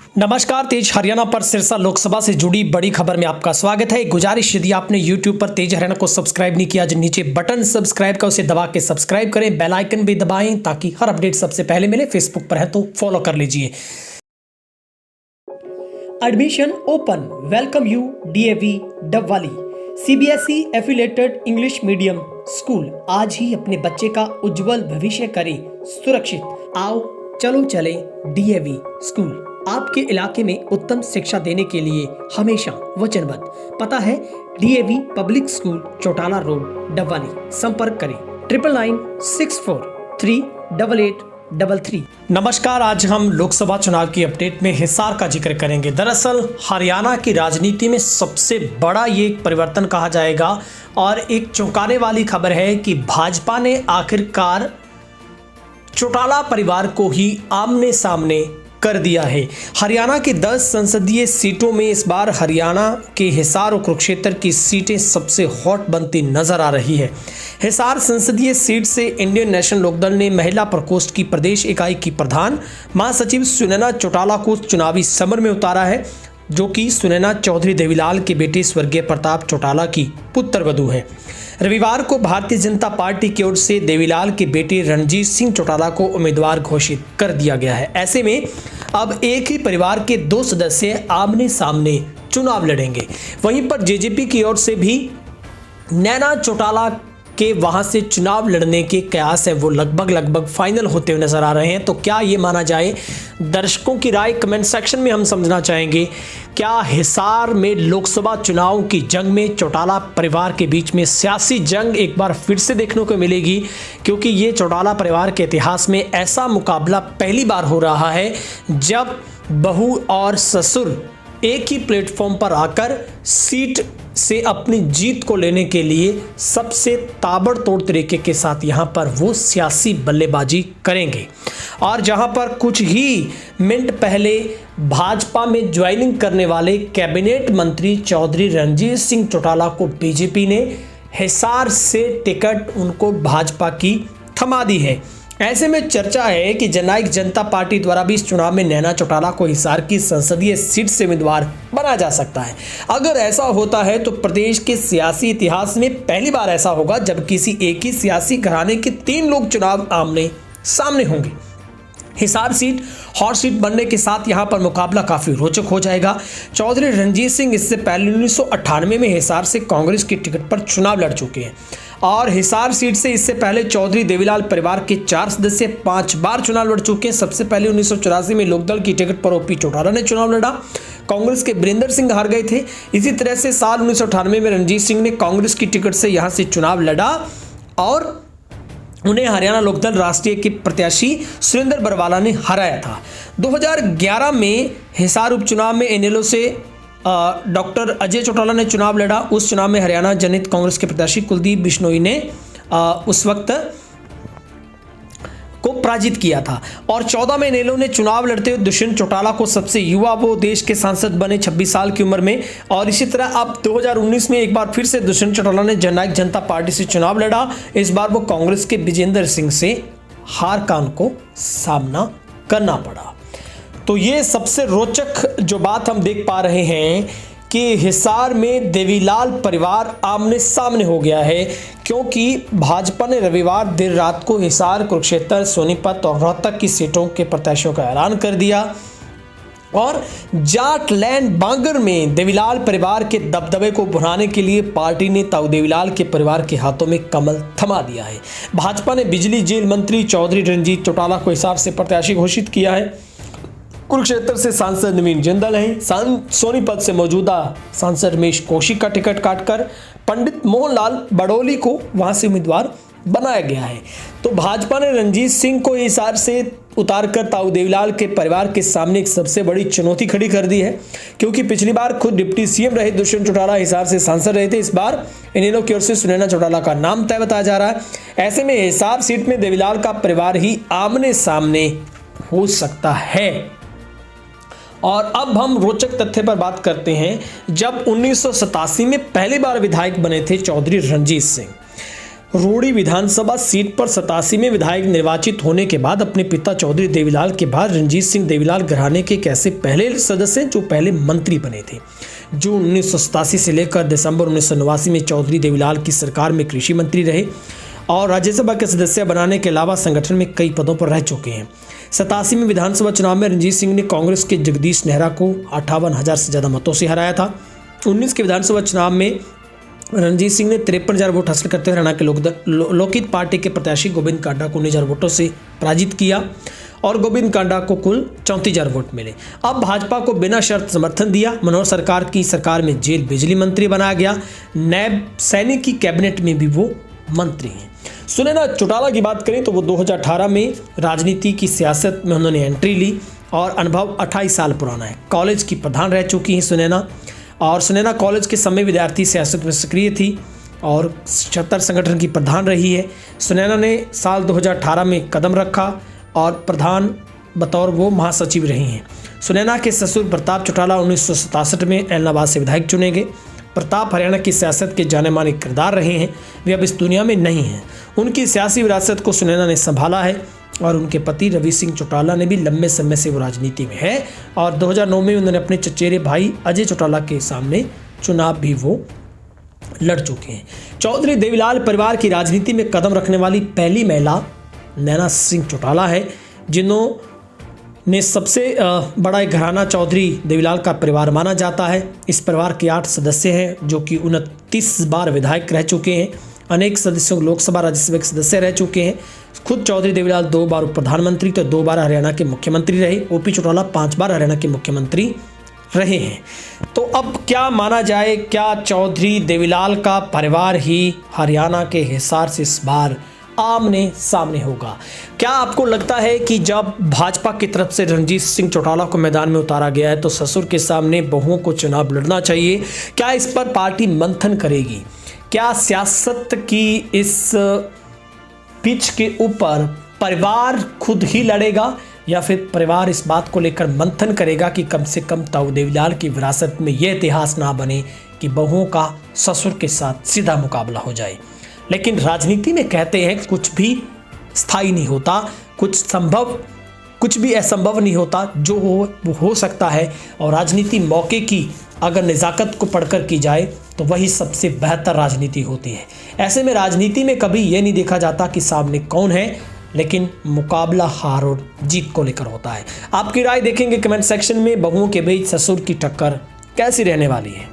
नमस्कार। तेज हरियाणा पर सिरसा लोकसभा से जुड़ी बड़ी खबर में आपका स्वागत है। गुजारिश, यदि आपने YouTube पर तेज हरियाणा को सब्सक्राइब नहीं किया, जो नीचे बटन सब्सक्राइब का उसे दबा के सब्सक्राइब करें, बेल आइकन भी दबाएं ताकि हर अपडेट सबसे पहले मिले। फेसबुक पर है तो फॉलो कर लीजिए। Admission open, welcome you DAV Dabwali CBSE affiliated English medium school. आज ही अपने बच्चे का उज्जवल भविष्य करें सुरक्षित। आओ चलो चले DAV स्कूल। आपके इलाके में उत्तम शिक्षा देने के लिए हमेशा वचनबद्ध। पता है DAV public school, Chautala road, Dabwali. संपर्क करें 9964388833। नमस्कार। आज हम लोकसभा चुनाव की अपडेट में हिसार का जिक्र करेंगे। दरअसल हरियाणा की राजनीति में सबसे बड़ा ये परिवर्तन कहा जाएगा और एक चौंकाने वाली खबर है कि भाजपा ने आखिरकार चौटाला परिवार को ही आमने सामने कर दिया है। हरियाणा के 10 संसदीय सीटों में इस बार हरियाणा के हिसार और कुरुक्षेत्र की सीटें सबसे हॉट बनती नजर आ रही है। हिसार संसदीय सीट से इंडियन नेशनल लोकदल ने महिला प्रकोष्ठ की प्रदेश इकाई की प्रधान महासचिव सुनैना चौटाला को चुनावी समर में उतारा है, जो कि सुनैना चौधरी देवीलाल के बेटे स्वर्गीय प्रताप चौटाला की पुत्रवधू है। रविवार को भारतीय जनता पार्टी की ओर से देवीलाल के बेटे रणजीत सिंह चौटाला को उम्मीदवार घोषित कर दिया गया है। ऐसे में अब एक ही परिवार के 2 सदस्य आमने सामने चुनाव लड़ेंगे। वहीं पर जेजेपी की ओर से भी नैना चौटाला के वहां से चुनाव लड़ने के कयास है वो लगभग फाइनल होते हुए नजर आ रहे हैं। तो क्या ये माना जाए, दर्शकों की राय कमेंट सेक्शन में हम समझना चाहेंगे। क्या हिसार में लोकसभा चुनाव की जंग में चौटाला परिवार के बीच में सियासी जंग एक बार फिर से देखने को मिलेगी? क्योंकि ये चौटाला परिवार के इतिहास में ऐसा मुकाबला पहली बार हो रहा है जब बहू और ससुर एक ही प्लेटफॉर्म पर आकर सीट से अपनी जीत को लेने के लिए सबसे ताबड़तोड़ तरीके के साथ यहां पर वो सियासी बल्लेबाजी करेंगे। और जहां पर कुछ ही मिनट पहले भाजपा में ज्वाइनिंग करने वाले कैबिनेट मंत्री चौधरी रणजीत सिंह चौटाला को बीजेपी ने हिसार से टिकट उनको भाजपा की थमा दी है। ऐसे में चर्चा है कि जननायक जनता पार्टी द्वारा भी इस चुनाव में नैना चौटाला को हिसार की संसदीय सीट से उम्मीदवार बनाया जा सकता है। अगर ऐसा होता है तो प्रदेश के सियासी इतिहास में पहली बार ऐसा होगा जब किसी एक ही सियासी घराने के 3 लोग चुनाव आमने सामने होंगे। हिसार सीट हॉट सीट बनने के साथ यहां पर मुकाबला काफी रोचक हो जाएगा। चौधरी रणजीत सिंह इससे पहले 1998 में हिसार से कांग्रेस की टिकट पर चुनाव लड़ चुके हैं और हिसार सीट से इससे पहले चौधरी देवीलाल परिवार के 4 सदस्य 5 बार चुनाव लड़ चुके हैं। सबसे पहले 1984 में लोकदल की टिकट पर OP चौटाला ने चुनाव लड़ा, कांग्रेस के वीरेंद्र सिंह हार गए थे। इसी तरह से साल 1998 में रणजीत सिंह ने कांग्रेस की टिकट से यहां से चुनाव लड़ा और उन्हें हरियाणा लोकदल राष्ट्रीय के प्रत्याशी सुरेंद्र बरवाला ने हराया था। 2011 में हिसार उपचुनाव में इनेलो से डॉक्टर अजय चौटाला ने चुनाव लड़ा। उस चुनाव में हरियाणा जनहित कांग्रेस के प्रत्याशी कुलदीप बिश्नोई ने उस वक्त को पराजित किया था। और 14 में इनेलो ने चुनाव लड़ते हुए दुष्यंत चौटाला को सबसे युवा वो देश के सांसद बने 26 साल की उम्र में। और इसी तरह अब 2019 में एक बार फिर से दुष्यंत चौटाला ने जननायक जनता पार्टी से चुनाव लड़ा। इस बार वो कांग्रेस के विजेंद्र सिंह से हार का उनको सामना करना पड़ा। तो ये सबसे रोचक जो बात हम देख पा रहे हैं कि हिसार में देवीलाल परिवार आमने सामने हो गया है, क्योंकि भाजपा ने रविवार देर रात को हिसार, कुरुक्षेत्र, सोनीपत और रोहतक की सीटों के प्रत्याशियों का ऐलान कर दिया और जाटलैंड बांगर में देवीलाल परिवार के दबदबे को बढ़ाने के लिए पार्टी ने ताऊ देवीलाल के परिवार के हाथों में कमल थमा दिया है। भाजपा ने बिजली जेल मंत्री चौधरी रणजीत चौटाला को हिसार से प्रत्याशी घोषित किया है। कुरुक्षेत्र से सांसद नवीन जिंदल हैं। सोनीपत से मौजूदा सांसद रमेश कौशिक का टिकट काटकर पंडित मोहनलाल बड़ोली को वहां से उम्मीदवार बनाया गया है। तो भाजपा ने रणजीत सिंह को हिसार से उतारकर ताऊ देवीलाल के परिवार के सामने एक सबसे बड़ी चुनौती खड़ी कर दी है, क्योंकि पिछली बार खुद डिप्टी CM रहे दुष्यंत चौटाला हिसार से सांसद रहे थे। इस बार इनेलो की ओर से सुनैना चौटाला का नाम तय बताया जा रहा है। ऐसे में हिसार सीट में देवीलाल का परिवार ही आमने सामने हो सकता है। और अब हम रोचक तथ्य पर बात करते हैं। जब 1987 में पहली बार विधायक बने थे चौधरी रणजीत सिंह, रोड़ी विधानसभा सीट पर 87 में विधायक निर्वाचित होने के बाद अपने पिता चौधरी देवीलाल के बाद रणजीत सिंह देवीलाल घराने के एक ऐसे पहले सदस्य जो पहले मंत्री बने थे। जून 1987 से लेकर दिसंबर 1989 में चौधरी देवीलाल की सरकार में कृषि मंत्री रहे और राज्यसभा के सदस्य बनाने के अलावा संगठन में कई पदों पर रह चुके हैं। 87 में विधानसभा चुनाव में रणजीत सिंह ने कांग्रेस के जगदीश नेहरा को 58,000 से ज़्यादा मतों से हराया था। 19 के विधानसभा चुनाव में रणजीत सिंह ने 53,000 वोट हासिल करते हुए हरियाणा के लोकहित पार्टी के प्रत्याशी गोविंद कांडा को 19,000 वोटों से पराजित किया और गोविंद कांडा को कुल 34,000 वोट मिले। अब भाजपा को बिना शर्त समर्थन दिया। मनोहर सरकार की सरकार में जेल बिजली मंत्री बनाया गया। नैब सैनिक की कैबिनेट में भी वो मंत्री हैं। सुनैना चौटाला की बात करें तो वो 2018 में राजनीति की सियासत में उन्होंने एंट्री ली और अनुभव 28 साल पुराना है। कॉलेज की प्रधान रह चुकी हैं सुनैना और सुनैना कॉलेज के समय विद्यार्थी सियासत में सक्रिय थी और 76 संगठन की प्रधान रही है। सुनैना ने साल 2018 में कदम रखा और प्रधान बतौर वो महासचिव रही हैं। सुनैना के ससुर प्रताप चौटाला 1967 में एलनाबाद से विधायक चुने गए। प्रताप हरियाणा की सियासत के जाने माने किरदार रहे हैं। वे अब इस दुनिया में नहीं हैं। उनकी सियासी विरासत को सुनैना ने संभाला है और उनके पति रवि सिंह चौटाला ने भी लंबे समय से वो राजनीति में है और 2009 में उन्होंने अपने चचेरे भाई अजय चौटाला के सामने चुनाव भी वो लड़ चुके हैं। चौधरी देवीलाल परिवार की राजनीति में कदम रखने वाली पहली महिला नैना सिंह चौटाला है, जिन्होंने सबसे बड़ा एक घराना चौधरी देवीलाल का परिवार माना जाता है। इस परिवार के 8 सदस्य हैं जो कि 29 बार विधायक रह चुके हैं। अनेक सदस्यों लोकसभा राज्यसभा के सदस्य रह चुके हैं। खुद चौधरी देवीलाल 2 बार प्रधानमंत्री तो 2 बार हरियाणा के मुख्यमंत्री रहे। ओपी चौटाला 5 बार हरियाणा के मुख्यमंत्री रहे हैं। तो अब क्या माना जाए, क्या चौधरी देवीलाल का परिवार ही हरियाणा के हिसार से इस बार आमने सामने होगा? क्या आपको लगता है कि जब भाजपा की तरफ से रणजीत सिंह चौटाला को मैदान में उतारा गया है तो ससुर के सामने बहुओं को चुनाव लड़ना चाहिए? क्या इस पर पार्टी मंथन करेगी? क्या सियासत की इस पिच के ऊपर परिवार खुद ही लड़ेगा या फिर परिवार इस बात को लेकर मंथन करेगा कि कम से कम ताऊ देवीलाल की विरासत में यह इतिहास ना बने कि बहुओं का ससुर के साथ सीधा मुकाबला हो जाए? लेकिन राजनीति में कहते हैं कुछ भी स्थायी नहीं होता, कुछ भी असंभव नहीं होता। जो वो हो सकता है और राजनीति मौके की अगर निज़ाकत को पढ़कर की जाए तो वही सबसे बेहतर राजनीति होती है। ऐसे में राजनीति में कभी ये नहीं देखा जाता कि सामने कौन है, लेकिन मुकाबला हार और जीत को लेकर होता है। आपकी राय देखेंगे कमेंट सेक्शन में। बहुओं के बीच ससुर की टक्कर कैसी रहने वाली है?